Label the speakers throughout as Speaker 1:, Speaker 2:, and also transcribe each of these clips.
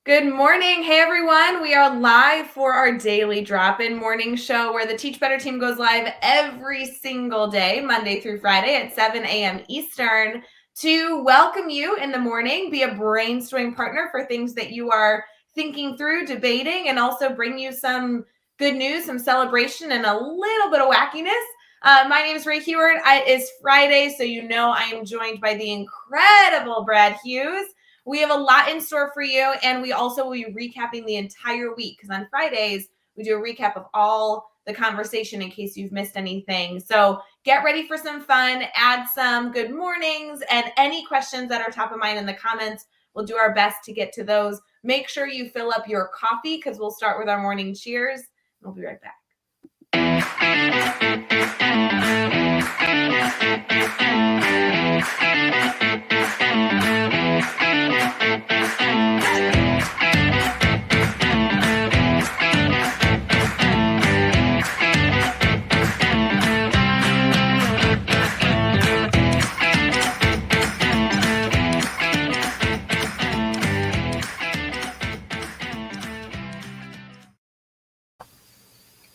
Speaker 1: Good morning. Hey, everyone. We are live for our daily drop-in morning show where the Teach Better team goes live every single day, Monday through Friday at 7 a.m. Eastern to welcome you in the morning, be a brainstorming partner for things that you are thinking through, debating, and also bring you some good news, some celebration, and a little bit of wackiness. My name is Rae Heward. It's Friday, so you know I am joined by the incredible Brad Hughes. We have a lot in store for you, and we also will be recapping the entire week because on Fridays, we do a recap of all the conversation in case you've missed anything. So get ready for some fun, add some good mornings, and any questions that are top of mind in the comments. We'll do our best to get to those. Make sure you fill up your coffee because we'll start with our morning cheers. We'll be right back.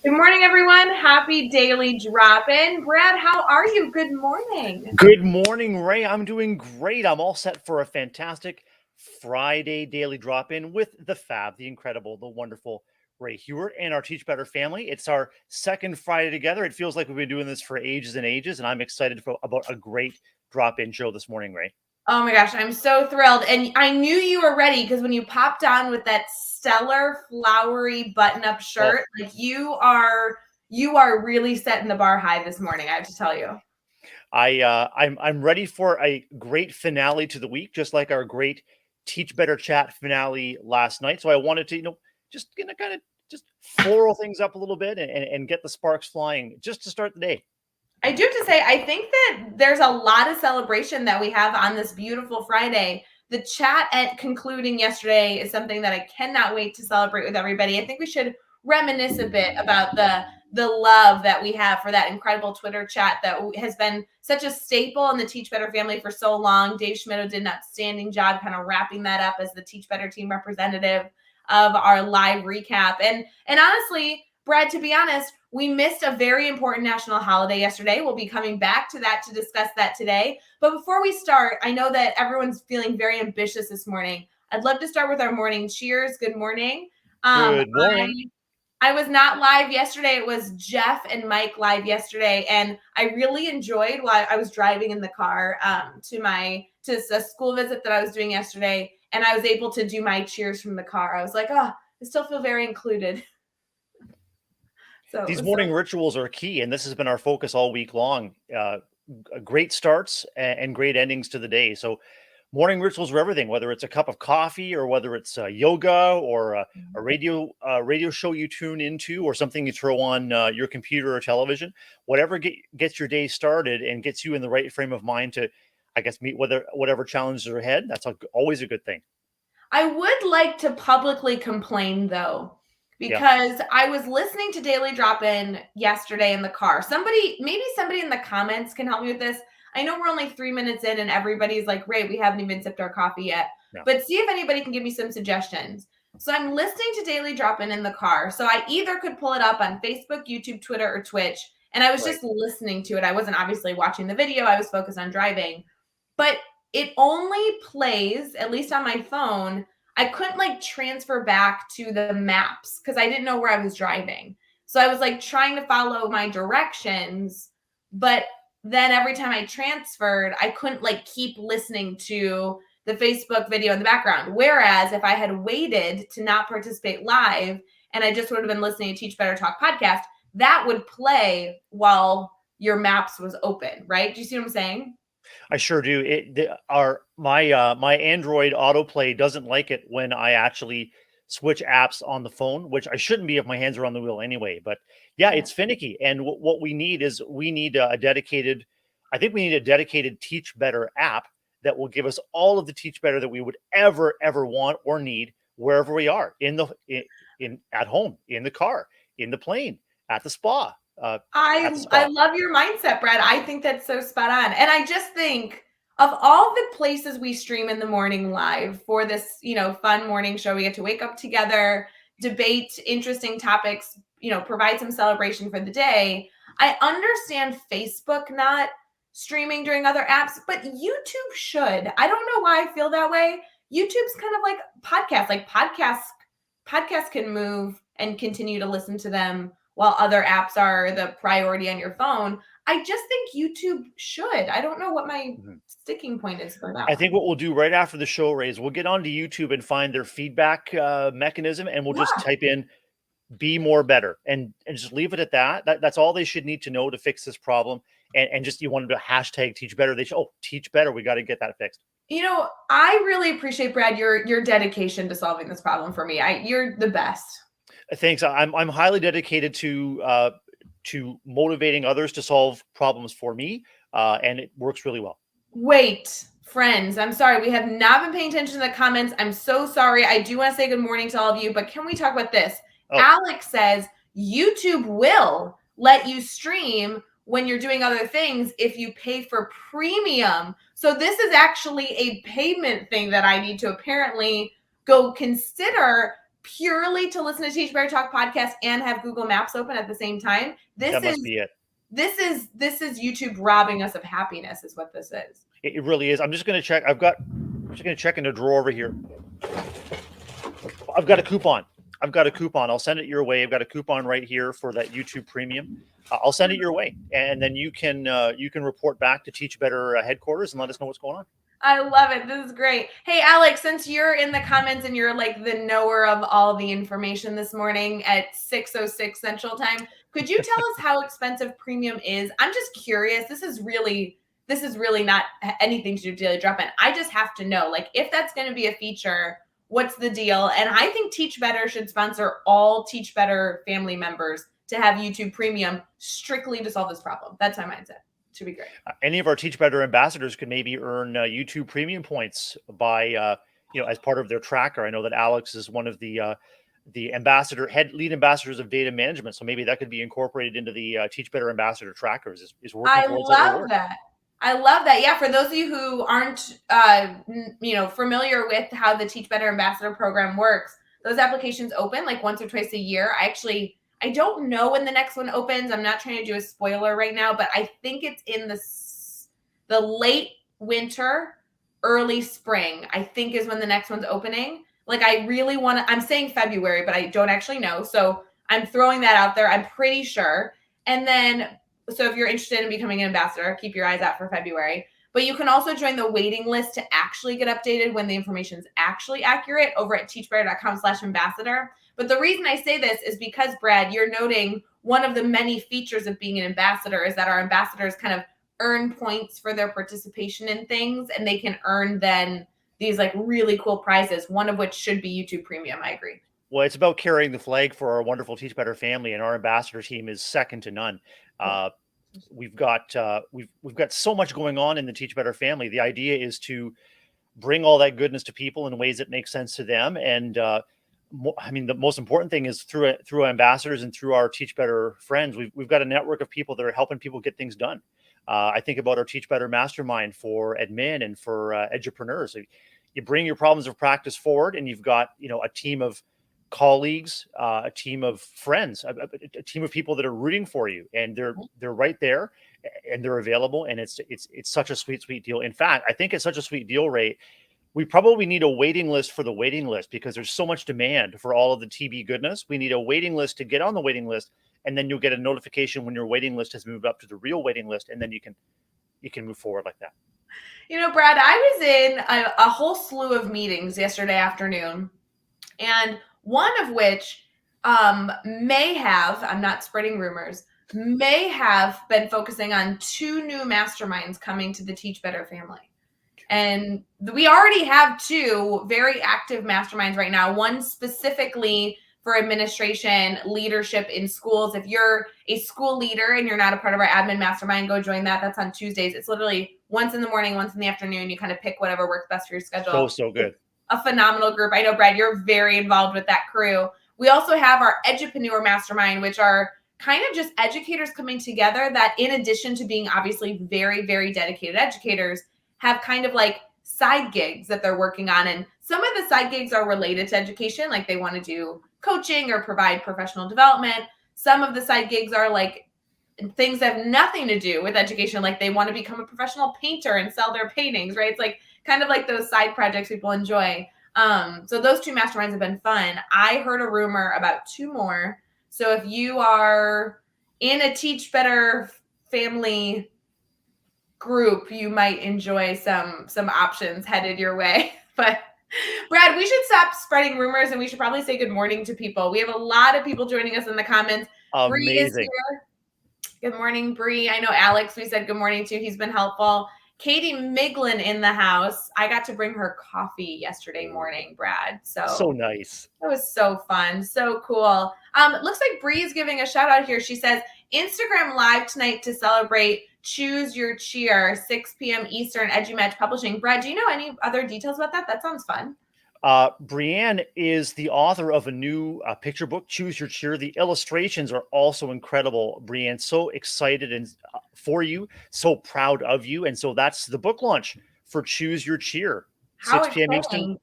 Speaker 1: Good morning, everyone. Happy daily drop-in. Brad, how are you? Good morning.
Speaker 2: Good morning, Rae. I'm doing great. I'm all set for a fantastic Friday daily drop-in with the fab, the incredible, the wonderful Rae Heward and our Teach Better family. It's our second Friday together. It feels like we've been doing this for ages and ages, and I'm excited about a great drop-in show this morning, Rae.
Speaker 1: Oh my gosh, I'm so thrilled. And I knew you were ready because when you popped on with that stellar flowery button-up shirt, like you are really setting the bar high this morning, I have to tell you.
Speaker 2: I'm ready for a great finale to the week, just like our great Teach Better Chat finale last night. So I wanted to, just kind of just floral things up a little bit and get the sparks flying just to start the day.
Speaker 1: I do have to say, I think that there's a lot of celebration that we have on this beautiful Friday. The chat at concluding yesterday is something that I cannot wait to celebrate with everybody. I think we should reminisce a bit about the love that we have for that incredible Twitter chat that has been such a staple in the Teach Better family for so long. Dave Schmittou did an outstanding job kind of wrapping that up as the Teach Better team representative of our live recap. And honestly, Brad, to be honest, we missed a very important national holiday yesterday. We'll be coming back to that to discuss that today. But before we start, I know that everyone's feeling very ambitious this morning. I'd love to start with our morning cheers. Good morning.
Speaker 2: Good morning.
Speaker 1: I was not live yesterday. It was Jeff and Mike live yesterday, and I really enjoyed while I was driving in the car to a school visit that I was doing yesterday, and I was able to do my cheers from the car. I was like, oh, I still feel very included.
Speaker 2: So these morning rituals are key, and this has been our focus all week long. Great starts and great endings to the day. So morning rituals are everything, whether it's a cup of coffee or whether it's yoga or a radio show you tune into or something you throw on your computer or television. Whatever gets your day started and gets you in the right frame of mind to, I guess, meet whatever challenges are ahead. That's always a good thing.
Speaker 1: I would like to publicly complain, though, because I was listening to Daily Drop-In yesterday in the car. Maybe somebody in the comments can help me with this. I know we're only 3 minutes in and everybody's like, Rae, we haven't even sipped our coffee yet. No. But see if anybody can give me some suggestions. So I'm listening to Daily Drop-In in the car. So I either could pull it up on Facebook, YouTube, Twitter, or Twitch. And I was just listening to it. I wasn't obviously watching the video. I was focused on driving. But it only plays, at least on my phone, I couldn't transfer back to the maps because I didn't know where I was driving. So I was trying to follow my directions, but then every time I transferred, I couldn't keep listening to the Facebook video in the background. Whereas if I had waited to not participate live and I just would have been listening to Teach Better Talk podcast, that would play while your maps was open, right? Do you see what I'm saying?
Speaker 2: I sure do. My Android autoplay doesn't like it when I actually switch apps on the phone, which I shouldn't be if my hands are on the wheel anyway. But yeah, it's finicky. And what we need is a dedicated Teach Better app that will give us all of the Teach Better that we would ever want or need wherever we are at home, in the car, in the plane, at the spa.
Speaker 1: I love your mindset, Brad. I think that's so spot on. And I just think of all the places we stream in the morning live for this, fun morning show, we get to wake up together, debate interesting topics, provide some celebration for the day. I understand Facebook not streaming during other apps, but YouTube should. I don't know why I feel that way. YouTube's kind of like podcasts. Like podcasts can move and continue to listen to them while other apps are the priority on your phone. I just think YouTube should. I don't know what my sticking point is for that.
Speaker 2: I think what we'll do right after the show, Rae, is we'll get onto YouTube and find their feedback mechanism, and we'll just type in "be more better" and just leave it at that. That's all they should need to know to fix this problem. And just you wanted to hashtag teach better. They should teach better. We got to get that fixed.
Speaker 1: I really appreciate, Brad, your dedication to solving this problem for me. You're the best.
Speaker 2: Thanks. I'm highly dedicated to motivating others to solve problems for me, and it works really well.
Speaker 1: Wait, friends, I'm sorry. We have not been paying attention to the comments. I'm so sorry. I do want to say good morning to all of you, but can we talk about this? Alex says YouTube will let you stream when you're doing other things if you pay for premium. So this is actually a payment thing that I need to apparently go consider purely to listen to Teach Better Talk podcast and have Google Maps open at the same time.
Speaker 2: That must be it.
Speaker 1: This is YouTube robbing us of happiness is what this is.
Speaker 2: It really is. I'm just going to check. I'm just going to check in a drawer over here. I've got a coupon. I'll send it your way. I've got a coupon right here for that YouTube Premium. I'll send it your way, and then you can report back to Teach Better headquarters and let us know what's going on.
Speaker 1: I love it. This is great. Hey, Alex, since you're in the comments and you're like the knower of all the information this morning at 6:06 Central Time, could you tell us how expensive Premium is? I'm just curious. This is really not anything to do with Daily Drop-In. I just have to know, like, if that's going to be a feature, what's the deal? And I think Teach Better should sponsor all Teach Better family members to have YouTube Premium strictly to solve this problem. That's my mindset. Should be great.
Speaker 2: Any of our Teach Better ambassadors could maybe earn YouTube Premium points by, as part of their tracker. I know that Alex is one of the lead ambassadors of data management. So maybe that could be incorporated into the Teach Better ambassador trackers. Is working towards that.
Speaker 1: I love that. Yeah. For those of you who aren't, familiar with how the Teach Better ambassador program works, those applications open like once or twice a year. I don't know when the next one opens. I'm not trying to do a spoiler right now, but I think it's in the late winter, early spring, I think is when the next one's opening. Like I really want to, I'm saying February, but I don't actually know. So I'm throwing that out there. I'm pretty sure. And then, so if you're interested in becoming an ambassador, keep your eyes out for February. But you can also join the waiting list to actually get updated when the information is actually accurate over at teachbetter.com/ambassador. But the reason I say this is because, Brad, you're noting one of the many features of being an ambassador is that our ambassadors kind of earn points for their participation in things, and they can earn then these like really cool prizes, one of which should be YouTube Premium. I agree.
Speaker 2: Well, it's about carrying the flag for our wonderful Teach Better family, and our ambassador team is second to none. We've got so much going on in the Teach Better family. The idea is to bring all that goodness to people in ways that make sense to them. And the most important thing is through ambassadors and through our Teach Better friends, we've got a network of people that are helping people get things done. I think about our Teach Better mastermind for admin and for edupreneurs. You bring your problems of practice forward, and you've got a team of colleagues, a team of friends, a team of people that are rooting for you, and they're right there, and they're available, and it's such a sweet deal. In fact, I think it's such a sweet deal, Rae. We probably need a waiting list for the waiting list because there's so much demand for all of the TB goodness. We need a waiting list to get on the waiting list, and then you'll get a notification when your waiting list has moved up to the real waiting list, and then you can move forward like that.
Speaker 1: Brad, I was in a whole slew of meetings yesterday afternoon, and one of which may have, I'm not spreading rumors, may have been focusing on 2 new masterminds coming to the Teach Better family. And we already have 2 very active masterminds right now, one specifically for administration leadership in schools. If you're a school leader and you're not a part of our admin mastermind, go join that. That's on Tuesdays. It's literally once in the morning, once in the afternoon. You kind of pick whatever works best for your schedule.
Speaker 2: So good.
Speaker 1: A phenomenal group. I know, Brad, you're very involved with that crew. We also have our Edupreneur Mastermind, which are kind of just educators coming together that, in addition to being obviously very, very dedicated educators, have kind of like side gigs that they're working on. And some of the side gigs are related to education, like they want to do coaching or provide professional development. Some of the side gigs are like things that have nothing to do with education, like they want to become a professional painter and sell their paintings, right? It's like kind of like those side projects people enjoy. So those 2 masterminds have been fun. I heard a rumor about 2 more. So if you are in a Teach Better family group, you might enjoy some options headed your way. But Brad, we should stop spreading rumors and we should probably say good morning to people. We have a lot of people joining us in the comments. Bree is here. Good morning, Bree. I know Alex, we said good morning to. He's been helpful. Katie Miglin in the house. I got to bring her coffee yesterday morning, Brad.
Speaker 2: So nice.
Speaker 1: That was so fun. So cool. It looks like Bree is giving a shout out here. She says, Instagram live tonight to celebrate Choose Your Cheer, 6 p.m. Eastern, EduMatch Publishing. Brad, do you know any other details about that? That sounds fun.
Speaker 2: Brianne is the author of a new picture book, Choose Your Cheer. The illustrations are also incredible. Brianne, so excited and for you, so proud of you. And so that's the book launch for Choose Your Cheer, 6 p.m. Eastern.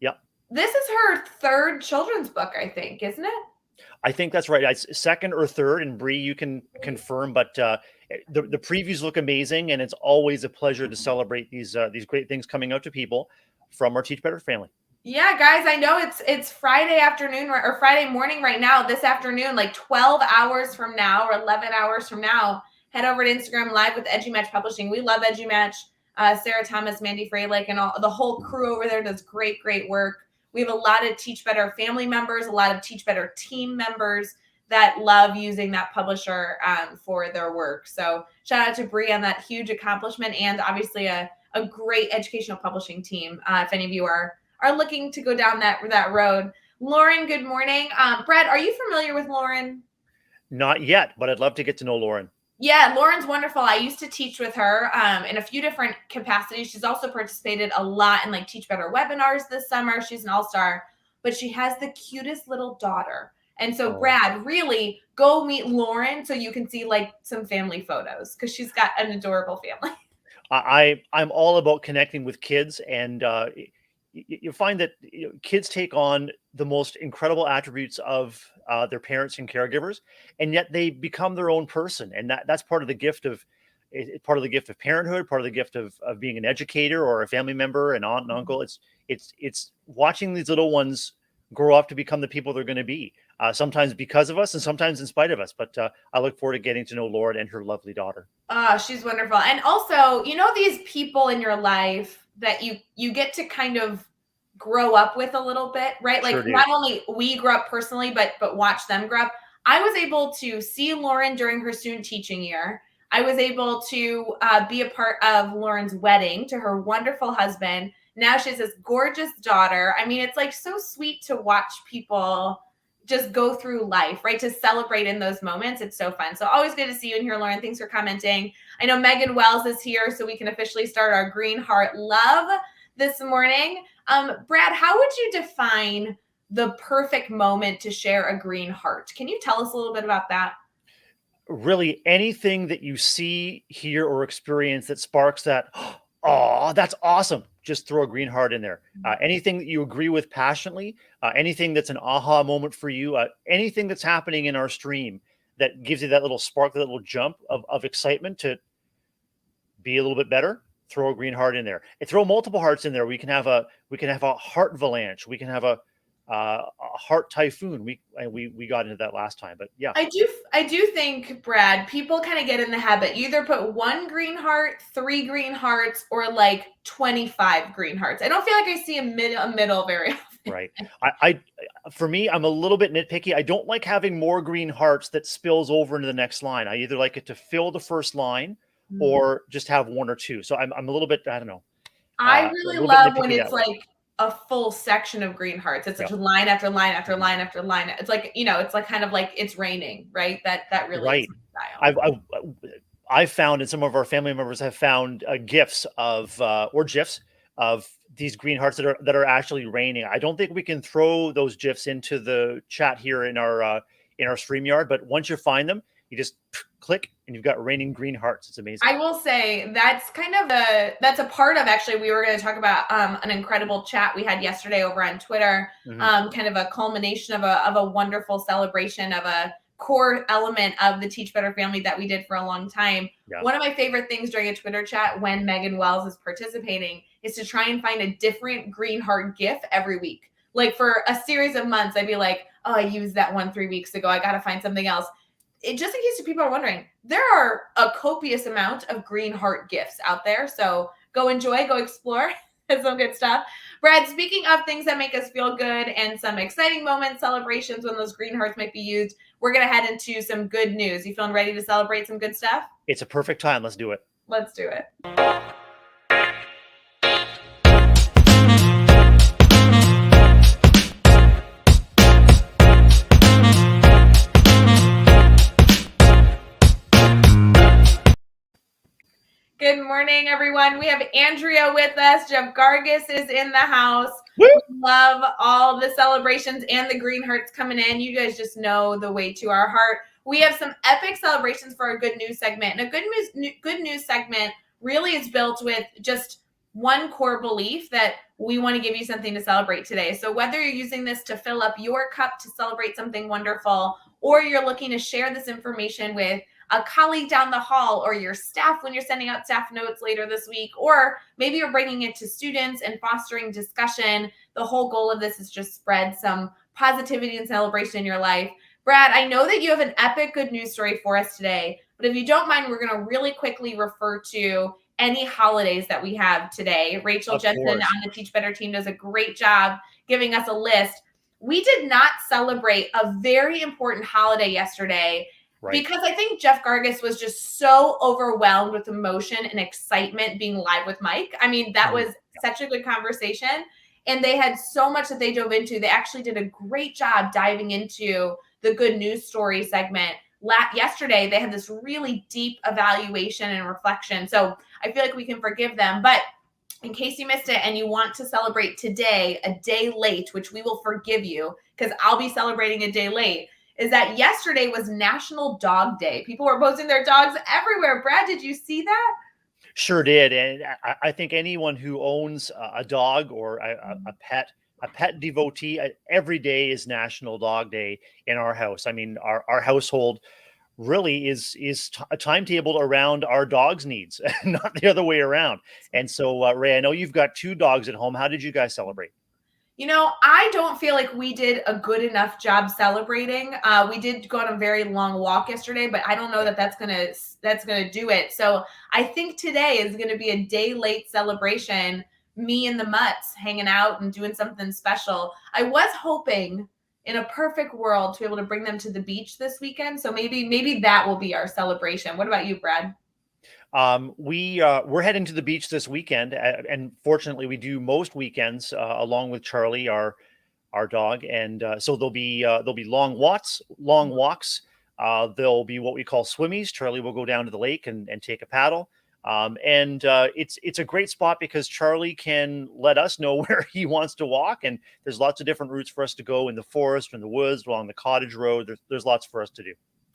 Speaker 2: Yep.
Speaker 1: This is her 3rd children's book, I think, isn't it?
Speaker 2: I think that's right. It's 2nd or 3rd, and Bree, you can confirm. But the previews look amazing, and it's always a pleasure to celebrate these great things coming out to people from our Teach Better family.
Speaker 1: Yeah, guys, I know it's Friday afternoon or Friday morning right now. This afternoon, like 12 hours from now or 11 hours from now, head over to Instagram Live with EduMatch Publishing. We love EduMatch. Sarah Thomas, Mandy Freilich, and all the whole crew over there does great work. We have a lot of Teach Better family members, a lot of Teach Better team members that love using that publisher for their work. So shout out to Bree on that huge accomplishment, and obviously a great educational publishing team. If any of you are looking to go down that road. Lauren, good morning. Brad, are you familiar with Lauren?
Speaker 2: Not yet, but I'd love to get to know Lauren.
Speaker 1: Yeah, Lauren's wonderful. I used to teach with her in a few different capacities. She's also participated a lot in like Teach Better webinars this summer. She's an all-star, but she has the cutest little daughter. And so Brad, really go meet Lauren so you can see like some family photos because she's got an adorable family.
Speaker 2: I'm all about connecting with kids, and you find that kids take on the most incredible attributes of their parents and caregivers, and yet they become their own person. And that's part of the gift of parenthood, part of the gift of being an educator or a family member, an aunt and uncle. It's watching these little ones grow up to become the people they're going to be, sometimes because of us and sometimes in spite of us. But I look forward to getting to know Lauren and her lovely daughter.
Speaker 1: She's wonderful. And also, these people in your life that you get to kind of grow up with a little bit, right? Like not only we grew up personally, but watch them grow up. I was able to see Lauren during her student teaching year. I was able to be a part of Lauren's wedding to her wonderful husband. Now she has this gorgeous daughter. I mean, it's like so sweet to watch people just go through life, right? To celebrate in those moments. It's so fun. So always good to see you in here, Lauren. Thanks for commenting. I know Megan Wells is here, so we can officially start our Green Heart Love this morning. Brad, how would you define the perfect moment to share a green heart? Can you tell us a little bit about that?
Speaker 2: Really, anything that you see, hear, or experience that sparks that, oh, that's awesome. Just throw a green heart in there. Anything that you agree with passionately, anything that's an aha moment for you, anything that's happening in our stream that gives you that little spark, that little jump of excitement to be a little bit better, throw a green heart in there. And throw multiple hearts in there. We can have a heart avalanche. We can have a heart typhoon. We got into that last time, but yeah.
Speaker 1: I do think, Brad, people kind of get in the habit. You either put 1 green heart, 3 green hearts, or like 25 green hearts. I don't feel like I see a middle very often.
Speaker 2: Right. For me, I'm a little bit nitpicky. I don't like having more green hearts that spills over into the next line. I either like it to fill the first line or just have 1 or 2. So I'm a little bit, I don't know.
Speaker 1: I really love when it's like a full section of green hearts. It's like line after line after line after line. It's like, it's like kind of like it's raining, right? That really
Speaker 2: right.
Speaker 1: Is my style.
Speaker 2: I've found, and some of our family members have found gifs of or gifs of these green hearts that are actually raining. I don't think we can throw those gifs into the chat here in our StreamYard, but once you find them, you just click, and you've got raining green hearts. It's amazing.
Speaker 1: I will say that's kind of that's a part of, actually, we were going to talk about an incredible chat we had yesterday over on Twitter, kind of a culmination of a wonderful celebration of a core element of the Teach Better family that we did for a long time. Yeah. One of my favorite things during a Twitter chat when Megan Wells is participating is to try and find a different green heart GIF every week. Like for a series of months, I'd be like, oh, I used that one 3 weeks ago. I got to find something else. Just in case people are wondering, there are a copious amount of green heart gifts out there. So go enjoy, go explore. It's some good stuff. Brad, speaking of things that make us feel good and some exciting moments, celebrations when those green hearts might be used, we're going to head into some good news. You feeling ready to celebrate some good stuff?
Speaker 2: It's a perfect time. Let's do it.
Speaker 1: Let's do it. Good morning, everyone. We have Andrea with us. Jeff Gargis is in the house. Woo! We love all the celebrations and the green hearts coming in. You guys just know the way to our heart. We have some epic celebrations for our good news segment. And a good news segment really is built with just one core belief that we want to give you something to celebrate today. So whether you're using this to fill up your cup to celebrate something wonderful, or you're looking to share this information with a colleague down the hall or your staff when you're sending out staff notes later this week, or maybe you're bringing it to students and fostering discussion. The whole goal of this is just spread some positivity and celebration in your life. Brad, I know that you have an epic good news story for us today, but if you don't mind, we're going to really quickly refer to any holidays that we have today. Rachel Jensen on the Teach Better team does a great job giving us a list. We did not celebrate a very important holiday yesterday. Right. Because I think Jeff Gargis was just so overwhelmed with emotion and excitement being live with Mike. I mean, that was such a good conversation. And they had so much that they dove into. They actually did a great job diving into the good news story segment. Yesterday, they had this really deep evaluation and reflection. So I feel like we can forgive them. But in case you missed it and you want to celebrate today, a day late, which we will forgive you because I'll be celebrating a day late, is that yesterday was National Dog Day. People were posting their dogs everywhere. Brad, did you see that?
Speaker 2: Sure did. And I think anyone who owns a dog or a pet devotee, every day is National Dog Day in our house. I mean, our household really is a timetable around our dog's needs, not the other way around. And so, Rae, I know you've got 2 dogs at home. How did you guys celebrate?
Speaker 1: You know, I don't feel like we did a good enough job celebrating. We did go on a very long walk yesterday, but I don't know that that's gonna do it. So I think today is gonna be a day late celebration. Me and the Mutts hanging out and doing something special. I was hoping in a perfect world to be able to bring them to the beach this weekend. So maybe that will be our celebration. What about you, Brad?
Speaker 2: We're heading to the beach this weekend, and fortunately we do most weekends along with Charlie, our dog, and so there'll be long walks. There'll be what we call swimmies. Charlie will go down to the lake and take a paddle. And it's a great spot because Charlie can let us know where he wants to walk, and there's lots of different routes for us to go in the forest, in the woods, along the cottage road. There's lots for us to do.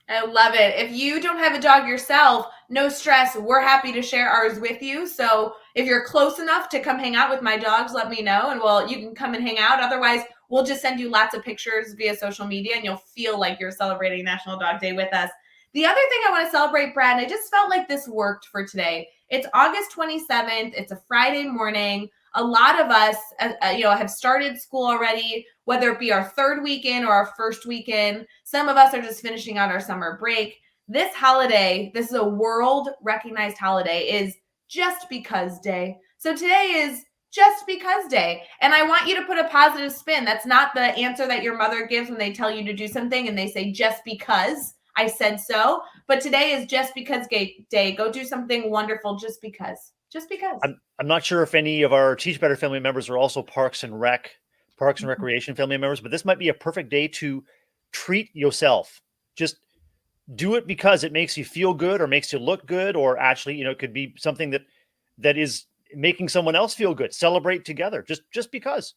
Speaker 1: I love it. If you don't have a dog yourself, no stress. We're happy to share ours with you. So if you're close enough to come hang out with my dogs, let me know, and you can come and hang out. Otherwise, we'll just send you lots of pictures via social media, and you'll feel like you're celebrating National Dog Day with us. The other thing I want to celebrate, Brad, and I just felt like this worked for today. It's August 27th. It's a Friday morning. A lot of us, have started school already, whether it be our 3rd weekend or our 1st weekend. Some of us are just finishing out our summer break. This holiday, this is a world recognized holiday, is Just Because Day. So today is Just Because Day. And I want you to put a positive spin. That's not the answer that your mother gives when they tell you to do something and they say, just because I said so. But today is Just Because Day. Go do something wonderful just because. Just because.
Speaker 2: I'm not sure if any of our Teach Better family members are also Parks and Recreation family members, but this might be a perfect day to treat yourself. Just do it because it makes you feel good or makes you look good, or actually, it could be something that is making someone else feel good. Celebrate together. Just because.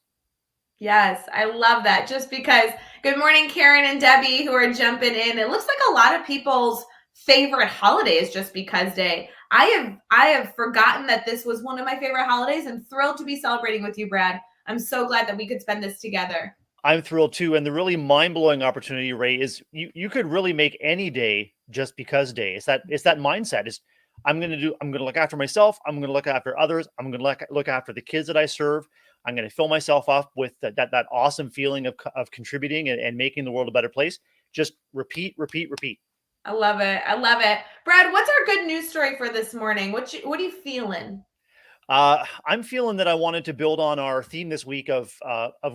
Speaker 1: Yes, I love that. Just because. Good morning, Karen and Debbie, who are jumping in. It looks like a lot of people's favorite holiday is Just Because Day. I have forgotten that this was one of my favorite holidays and thrilled to be celebrating with you, Brad. I'm so glad that we could spend this together.
Speaker 2: I'm thrilled too. And the really mind-blowing opportunity, Rae, is you could really make any day Just Because Day. It's that mindset. Is I'm gonna look after myself, I'm gonna look after others, I'm gonna look after the kids that I serve. I'm gonna fill myself up with that awesome feeling of contributing and making the world a better place. Just repeat, repeat, repeat.
Speaker 1: I love it. I love it. Brad, what's our good news story for this morning? What are you feeling?
Speaker 2: I'm feeling that I wanted to build on our theme this week of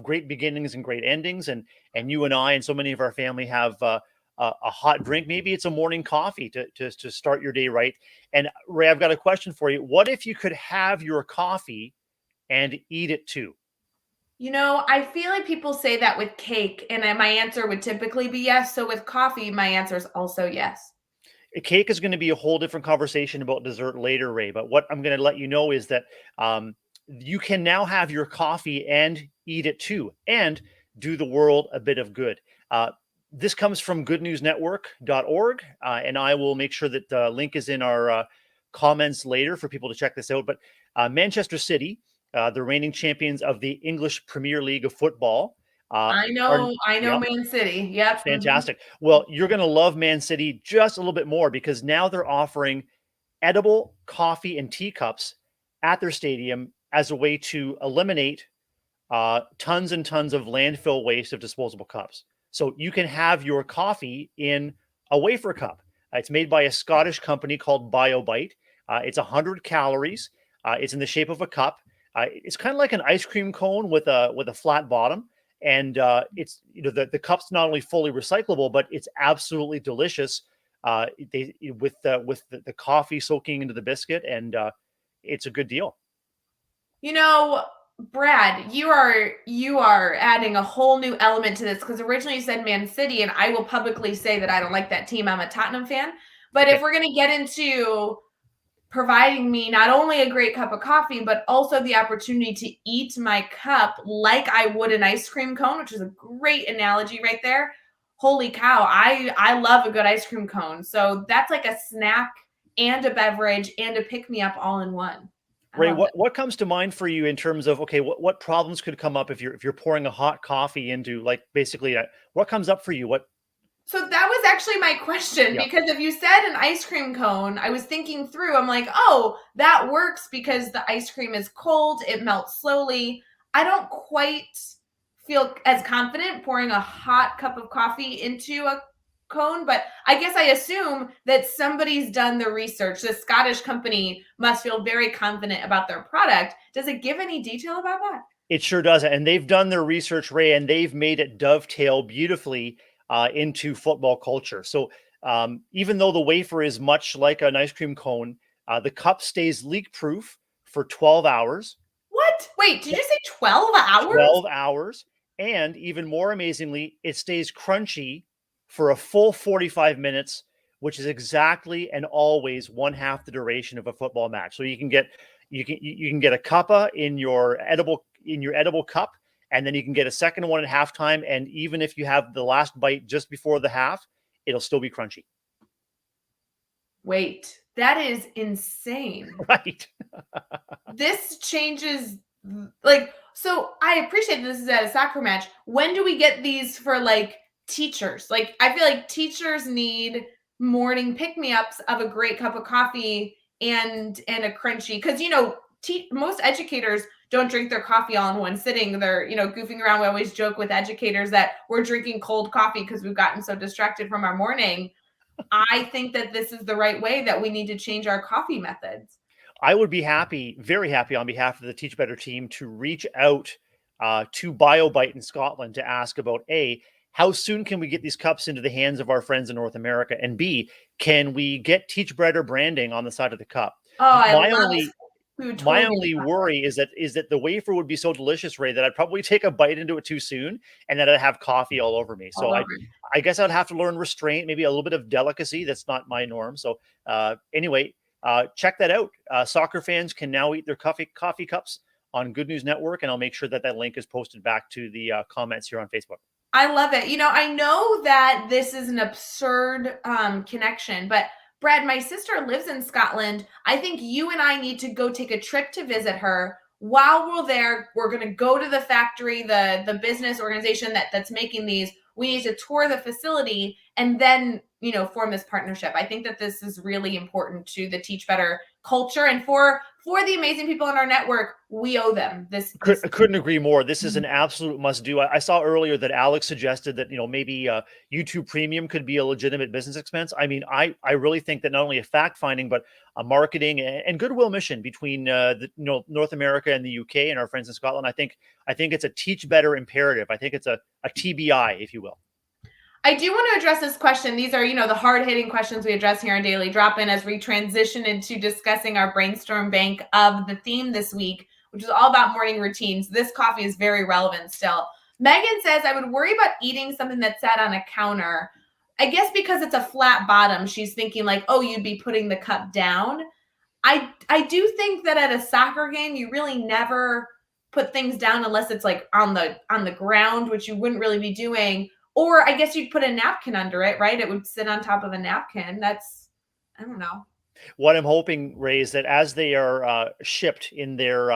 Speaker 2: great beginnings and great endings, and you and I and so many of our family have a hot drink. Maybe it's a morning coffee to start your day right. And Rae, I've got a question for you. What if you could have your coffee and eat it too?
Speaker 1: I feel like people say that with cake, and my answer would typically be yes. So with coffee, my answer is also yes.
Speaker 2: A cake is going to be a whole different conversation about dessert later, Rae. But what I'm going to let you know is that you can now have your coffee and eat it too, and do the world a bit of good. This comes from goodnewsnetwork.org, and I will make sure that the link is in our comments later for people to check this out. But Manchester City, the reigning champions of the English Premier League of football,
Speaker 1: I know,
Speaker 2: yep,
Speaker 1: Man City. Yep.
Speaker 2: fantastic. Well, you're going to love Man City just a little bit more because now they're offering edible coffee and teacups at their stadium as a way to eliminate tons and tons of landfill waste of disposable cups. So you can have your coffee in a wafer cup. It's made by a Scottish company called BioBite. It's 100 calories. It's in the shape of a cup. It's kind of like an ice cream cone with a flat bottom. And it's the cup's not only fully recyclable, but it's absolutely delicious. With the coffee soaking into the biscuit, and it's a good deal.
Speaker 1: Brad, you are adding a whole new element to this because originally you said Man City, and I will publicly say that I don't like that team. I'm a Tottenham fan. But
Speaker 2: Okay.
Speaker 1: if we're going to get into providing me not only a great cup of coffee, but also the opportunity to eat my cup like I would an ice cream cone, which is a great analogy right there. Holy cow, I love a good ice cream cone. So that's like a snack and a beverage and a pick-me-up all in one.
Speaker 2: Rae, what comes to mind for you in terms of, okay, what problems could come up if you're pouring a hot coffee into, like, basically what comes up for you?
Speaker 1: So that was actually my question,
Speaker 2: Yeah.
Speaker 1: because if you said an ice cream cone, I was thinking through, I'm like, oh, that works because the ice cream is cold, it melts slowly. I don't quite feel as confident pouring a hot cup of coffee into a cone, but I guess I assume that somebody's done the research. The Scottish company must feel very confident about their product. Does it give any detail about that?
Speaker 2: It sure does. And they've done their research, Rae, and they've made it dovetail beautifully into football culture. So even though the wafer is much like an ice cream cone, the cup stays leak proof for 12 hours.
Speaker 1: What? Wait, did you say 12 hours?
Speaker 2: 12 hours. And even more amazingly, it stays crunchy for a full 45 minutes, which is exactly and always one half the duration of a football match. So you can get a cuppa in your edible cup, and then you can get a second one at halftime. And even if you have the last bite just before the half, it'll still be crunchy.
Speaker 1: Wait, that is insane.
Speaker 2: Right.
Speaker 1: This changes, so I appreciate this is at a soccer match. When do we get these for teachers? I feel like teachers need morning pick-me-ups of a great cup of coffee and a crunchy, because most educators don't drink their coffee all in one sitting. They're goofing around. We always joke with educators that we're drinking cold coffee because we've gotten so distracted from our morning. I think that this is the right way, that we need to change our coffee methods.
Speaker 2: I would be happy, very happy, on behalf of the Teach Better team to reach out to BioBite in Scotland to ask about A, how soon can we get these cups into the hands of our friends in North America? And B, can we get Teach Better branding on the side of the cup? My only worry is that the wafer would be so delicious, Rae, that I'd probably take a bite into it too soon, and then I'd have coffee all over me. So I guess I'd have to learn restraint, maybe a little bit of delicacy. That's not my norm. So anyway, check that out. Soccer fans can now eat their coffee cups on Good News Network, and I'll make sure that link is posted back to the comments here on Facebook.
Speaker 1: I love it. I know that this is an absurd connection, but Brad, my sister lives in Scotland. I think you and I need to go take a trip to visit her. While we're there, we're going to go to the factory, the business organization that's making these. We need to tour the facility and then, form this partnership. I think that this is really important to the Teach Better culture, and for the amazing people in our network, we owe them this.
Speaker 2: I couldn't agree more. This is an absolute must do. I saw earlier that Alex suggested that, maybe YouTube Premium could be a legitimate business expense. I mean, I really think that not only a fact finding, but a marketing and goodwill mission between North America and the UK and our friends in Scotland. I think it's a Teach Better imperative. I think it's a TBI, if you will.
Speaker 1: I do want to address this question. These are, the hard-hitting questions we address here on Daily Drop-In as we transition into discussing our brainstorm bank of the theme this week, which is all about morning routines. This coffee is very relevant still. Megan says, I would worry about eating something that's sat on a counter. I guess because it's a flat bottom, she's thinking like, oh, you'd be putting the cup down. I do think that at a soccer game, you really never put things down unless it's like on the ground, which you wouldn't really be doing. Or I guess you'd put a napkin under it, right? It would sit on top of a napkin. I don't know.
Speaker 2: What I'm hoping, Rae, is that as they are shipped in their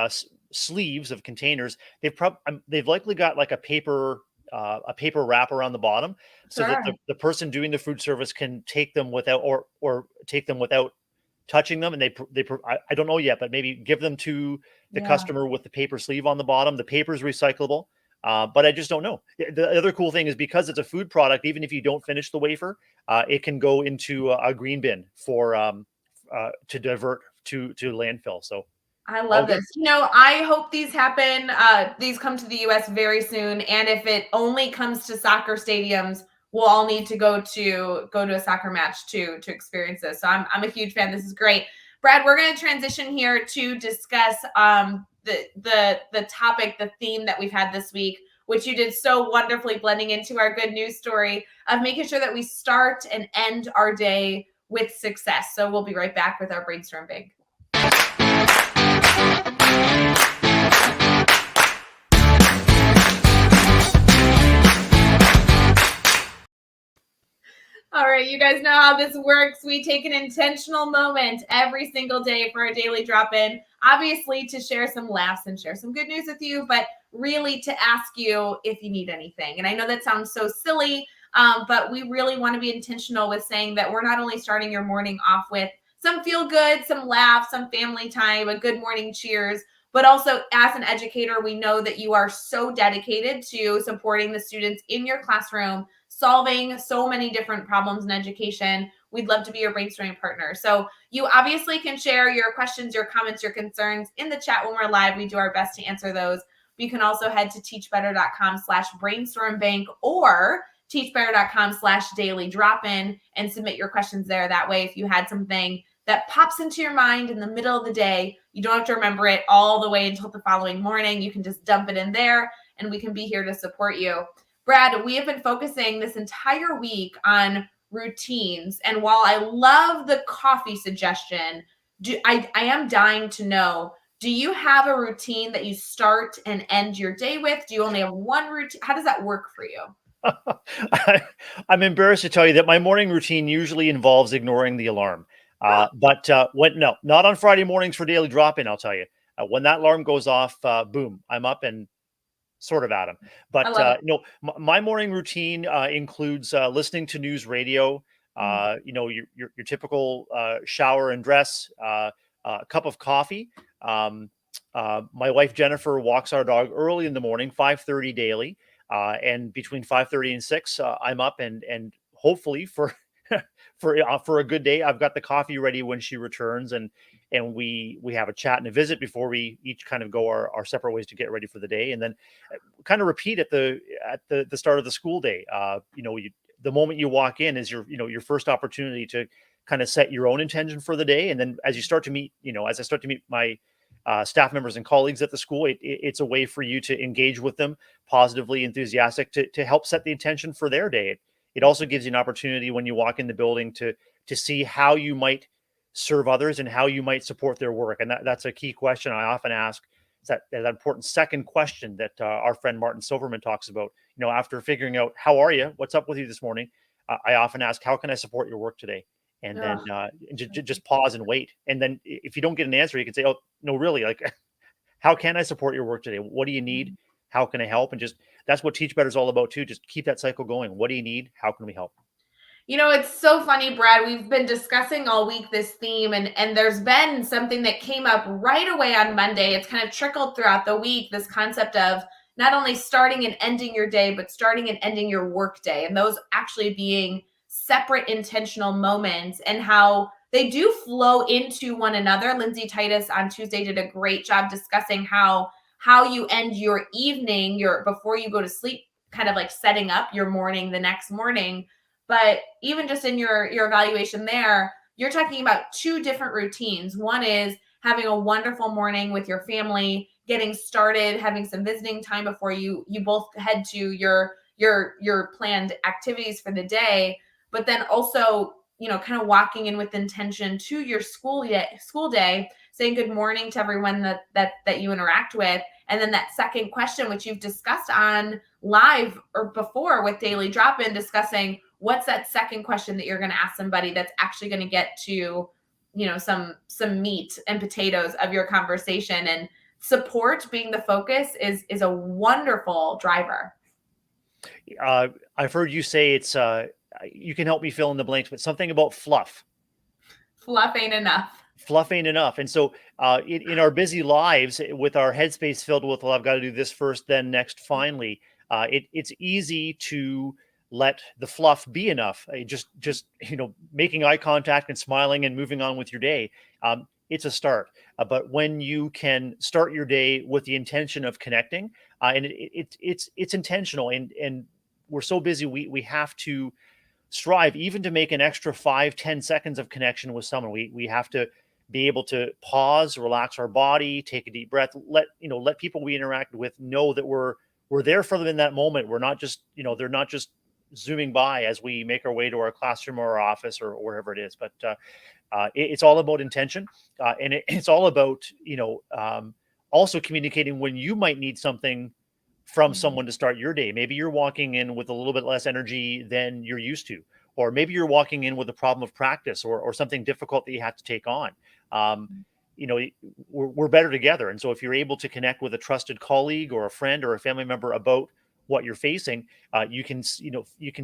Speaker 2: sleeves of containers, they've likely got like a paper wrap around the bottom, so that the person doing the food service can take them without or take them without touching them. And I don't know yet, but maybe give them to the customer with the paper sleeve on the bottom. The paper is recyclable. But I just don't know. The other cool thing is because it's a food product, even if you don't finish the wafer, it can go into a green bin for to divert to landfill. So
Speaker 1: I love this. I hope these happen. These come to the U.S. very soon. And if it only comes to soccer stadiums, we'll all need to go to a soccer match to experience this. So I'm a huge fan. This is great. Brad, we're going to transition here to discuss the topic, the theme that we've had this week, which you did so wonderfully, blending into our good news story of making sure that we start and end our day with success. So we'll be right back with our brainstorm big. All right, you guys know how this works. We take an intentional moment every single day for our daily drop-in, obviously to share some laughs and share some good news with you, but really to ask you if you need anything. And I know that sounds so silly, but we really want to be intentional with saying that we're not only starting your morning off with some feel good, some laughs, some family time, a good morning cheers, but also as an educator, we know that you are so dedicated to supporting the students in your classroom, solving so many different problems in education. We'd love to be your brainstorming partner. So you obviously can share your questions, your comments, your concerns in the chat when we're live. We do our best to answer those. You can also head to teachbetter.com/brainstormbank or teachbetter.com/dailydropin and submit your questions there. That way, if you had something that pops into your mind in the middle of the day, you don't have to remember it all the way until the following morning. You can just dump it in there and we can be here to support you. Brad, we have been focusing this entire week on routines. And while I love the coffee suggestion, I am dying to know, do you have a routine that you start and end your day with? Do you only have one routine? How does that work for you?
Speaker 2: I'm embarrassed to tell you that my morning routine usually involves ignoring the alarm. But not on Friday mornings for daily drop-in, I'll tell you. When that alarm goes off, boom, I'm up and sort of at them. But my morning routine includes listening to news radio, your typical shower and dress, a cup of coffee. My wife Jennifer walks our dog early in the morning, 5:30 daily, and between 5:30 and 6, I'm up and hopefully for a good day, I've got the coffee ready when she returns, and we have a chat and a visit before we each kind of go our separate ways to get ready for the day, and then kind of repeat at the start of the school day. The moment you walk in is your first opportunity to kind of set your own intention for the day, and then as I start to meet my staff members and colleagues at the school, it's a way for you to engage with them positively, enthusiastic, to help set the intention for their day. It also gives you an opportunity when you walk in the building to see how you might serve others and how you might support their work. And that's a key question I often ask that important second question that our friend Martin Silverman talks about. After figuring out how are you, what's up with you this morning, I often ask, how can I support your work today? And then just pause and wait. And then if you don't get an answer, you can say, oh, no, really, like, how can I support your work today? What do you need? How can I help? And just, that's what Teach Better is all about too. Just keep that cycle going. What do you need? How can we help?
Speaker 1: It's so funny, Brad. We've been discussing all week this theme, and there's been something that came up right away on Monday. It's kind of trickled throughout the week, this concept of not only starting and ending your day, but starting and ending your work day, and those actually being separate intentional moments and how they do flow into one another. Lindsay Titus on Tuesday did a great job discussing how you end your evening, before you go to sleep, kind of like setting up your morning the next morning. But even just in your evaluation there, you're talking about two different routines. One is having a wonderful morning with your family, getting started, having some visiting time before you both head to your planned activities for the day. But then also, kind of walking in with intention to your school day, saying good morning to everyone that you interact with. And then that second question, which you've discussed on live or before with Daily Drop-In, discussing what's that second question that you're going to ask somebody that's actually going to get to, some meat and potatoes of your conversation. And support being the focus is a wonderful driver.
Speaker 2: I've heard you say it's, you can help me fill in the blanks, but something about fluff.
Speaker 1: Fluff ain't enough.
Speaker 2: Fluff ain't enough. And so in our busy lives, with our headspace filled with, well, I've got to do this first, then next, finally, it's easy to let the fluff be enough. Just making eye contact and smiling and moving on with your day. It's a start. But when you can start your day with the intention of connecting, and it's intentional, and we're so busy, we have to strive even to make an extra 5-10 seconds of connection with someone. We have to be able to pause, relax our body, take a deep breath, let people we interact with know that we're there for them in that moment. We're not just, they're not just zooming by as we make our way to our classroom or our office or wherever it is. But it's all about intention, and it's all about also communicating when you might need something from someone to start your day. Maybe you're walking in with a little bit less energy than you're used to, or maybe you're walking in with a problem of practice or something difficult that you have to take on. We're better together. And so if you're able to connect with a trusted colleague or a friend or a family member about what you're facing, you can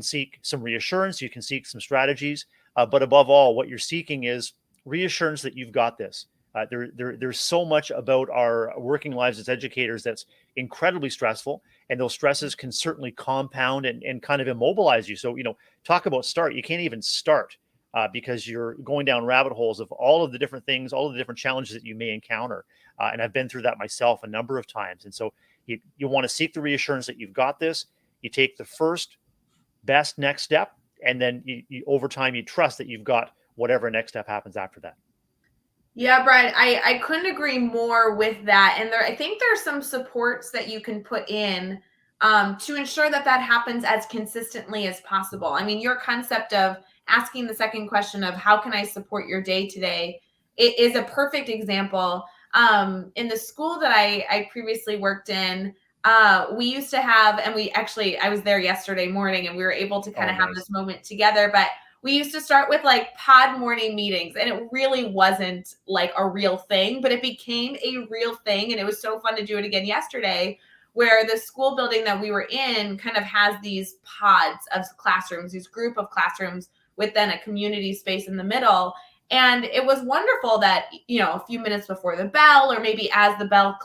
Speaker 2: seek some reassurance, you can seek some strategies, but above all, what you're seeking is reassurance that you've got this. There's so much about our working lives as educators that's incredibly stressful, and those stresses can certainly compound and kind of immobilize you. So, talk about start. You can't even start because you're going down rabbit holes of all of the different things, all of the different challenges that you may encounter. And I've been through that myself a number of times. And so you want to seek the reassurance that you've got this. You take the first best next step, and then you over time, you trust that you've got whatever next step happens after that.
Speaker 1: Yeah, Brad, I couldn't agree more with that. And I think there's some supports that you can put in to ensure that happens as consistently as possible. I mean, your concept of asking the second question of how can I support your day today, it is a perfect example. In the school that I previously worked in, we used to have, and I was there yesterday morning, and we were able to kind of have this moment together, but we used to start with like pod morning meetings, and it really wasn't like a real thing, but it became a real thing. And it was so fun to do it again yesterday, where the school building that we were in kind of has these pods of classrooms, these group of classrooms with then a community space in the middle. And it was wonderful that, a few minutes before the bell, or maybe as the bell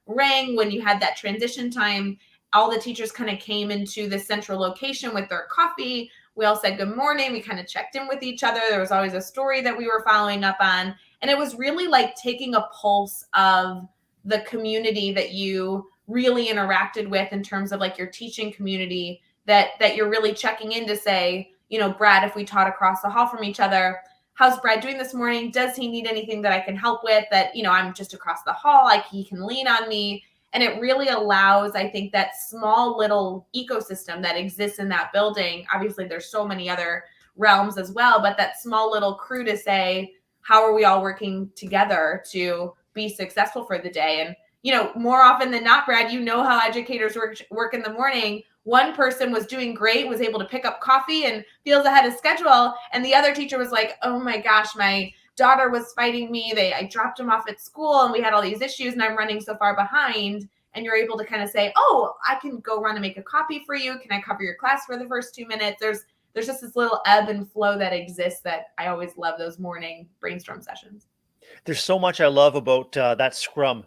Speaker 1: rang, when you had that transition time, all the teachers kind of came into the central location with their coffee. We all said good morning. We kind of checked in with each other. There was always a story that we were following up on. And it was really like taking a pulse of the community that you really interacted with in terms of like your teaching community, that you're really checking in to say, Brad, if we taught across the hall from each other, how's Brad doing this morning? Does he need anything that I can help with? That, I'm just across the hall, like he can lean on me. And it really allows, I think, that small little ecosystem that exists in that building. Obviously, there's so many other realms as well, but that small little crew to say, how are we all working together to be successful for the day? more often than not, Brad, how educators work in the morning. One person was doing great, was able to pick up coffee and feels ahead of schedule. And the other teacher was like, oh my gosh, my daughter was fighting me. I dropped him off at school and we had all these issues and I'm running so far behind. And you're able to kind of say, oh, I can go run and make a copy for you. Can I cover your class for the first 2 minutes? There's just this little ebb and flow that exists that I always love those morning brainstorm sessions.
Speaker 2: There's so much I love about that Scrum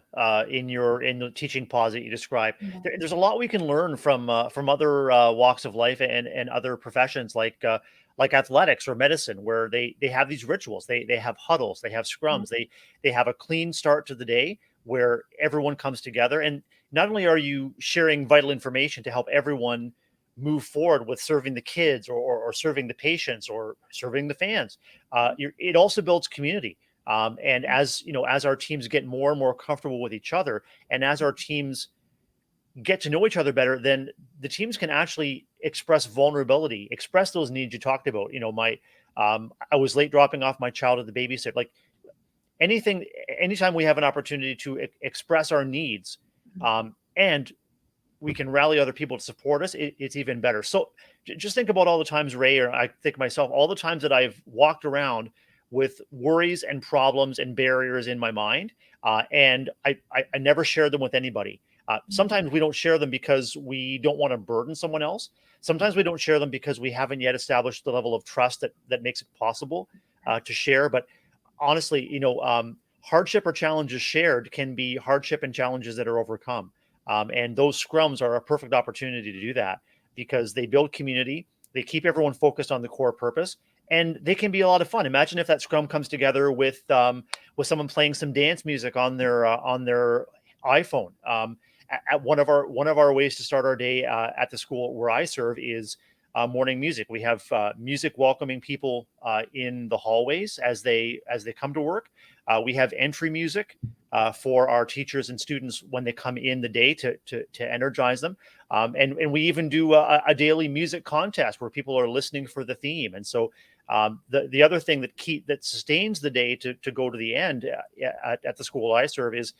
Speaker 2: in the teaching pause that you described.
Speaker 1: Yeah.
Speaker 2: There's a lot we can learn from other walks of life and other professions like athletics or medicine, where they have these rituals. They have huddles, they have scrums, they have a clean start to the day where everyone comes together. And not only are you sharing vital information to help everyone move forward with serving the kids or serving the patients or serving the fans, it also builds community. And as our teams get more and more comfortable with each other, and as our teams get to know each other better, then the teams can actually express vulnerability, express those needs you talked about. I was late dropping off my child at the babysitter. Like anytime we have an opportunity to express our needs, and we can rally other people to support us, it's even better. So just think about all the times, Rae, or I think myself, all the times that I've walked around with worries and problems and barriers in my mind. And I never share them with anybody. Sometimes we don't share them because we don't want to burden someone else. Sometimes we don't share them because we haven't yet established the level of trust that makes it possible to share. But honestly, hardship or challenges shared can be hardship and challenges that are overcome. And those scrums are a perfect opportunity to do that because they build community. They keep everyone focused on the core purpose. And they can be a lot of fun. Imagine if that scrum comes together with someone playing some dance music on their iPhone. At one of our ways to start our day at the school where I serve is morning music. We have music welcoming people in the hallways as they come to work. We have entry music for our teachers and students when they come in the day to energize them. And we even do a daily music contest where people are listening for the theme. And so the other thing that sustains the day to go to the end at the school I serve is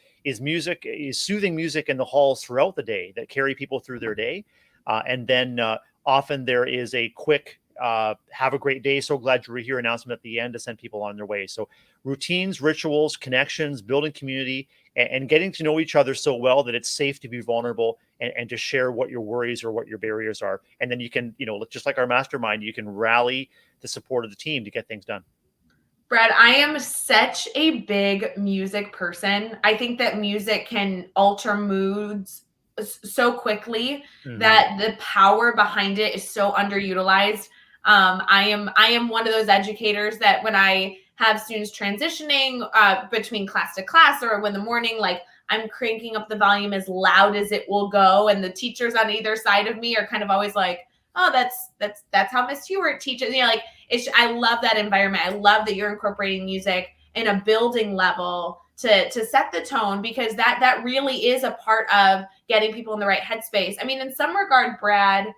Speaker 2: soothing music in the halls throughout the day that carry people through their day. And then often there is a quick have a great day, so glad you were here announcement at the end to send people on their way. So routines, rituals, connections, building community, and getting to know each other so well that it's safe to be vulnerable and to share what your worries or what your barriers are. And then you can, just like our mastermind, you can rally the support of the team to get things done.
Speaker 1: Brad, I am such a big music person. I think that music can alter moods so quickly that the power behind it is so underutilized. I am one of those educators that when I have students transitioning between class to class or when the morning, like I'm cranking up the volume as loud as it will go. And the teachers on either side of me are kind of always like, oh, that's how Miss Hewart teaches. I love that environment. I love that you're incorporating music in a building level to set the tone, because that really is a part of getting people in the right headspace. I mean, in some regard, Brad,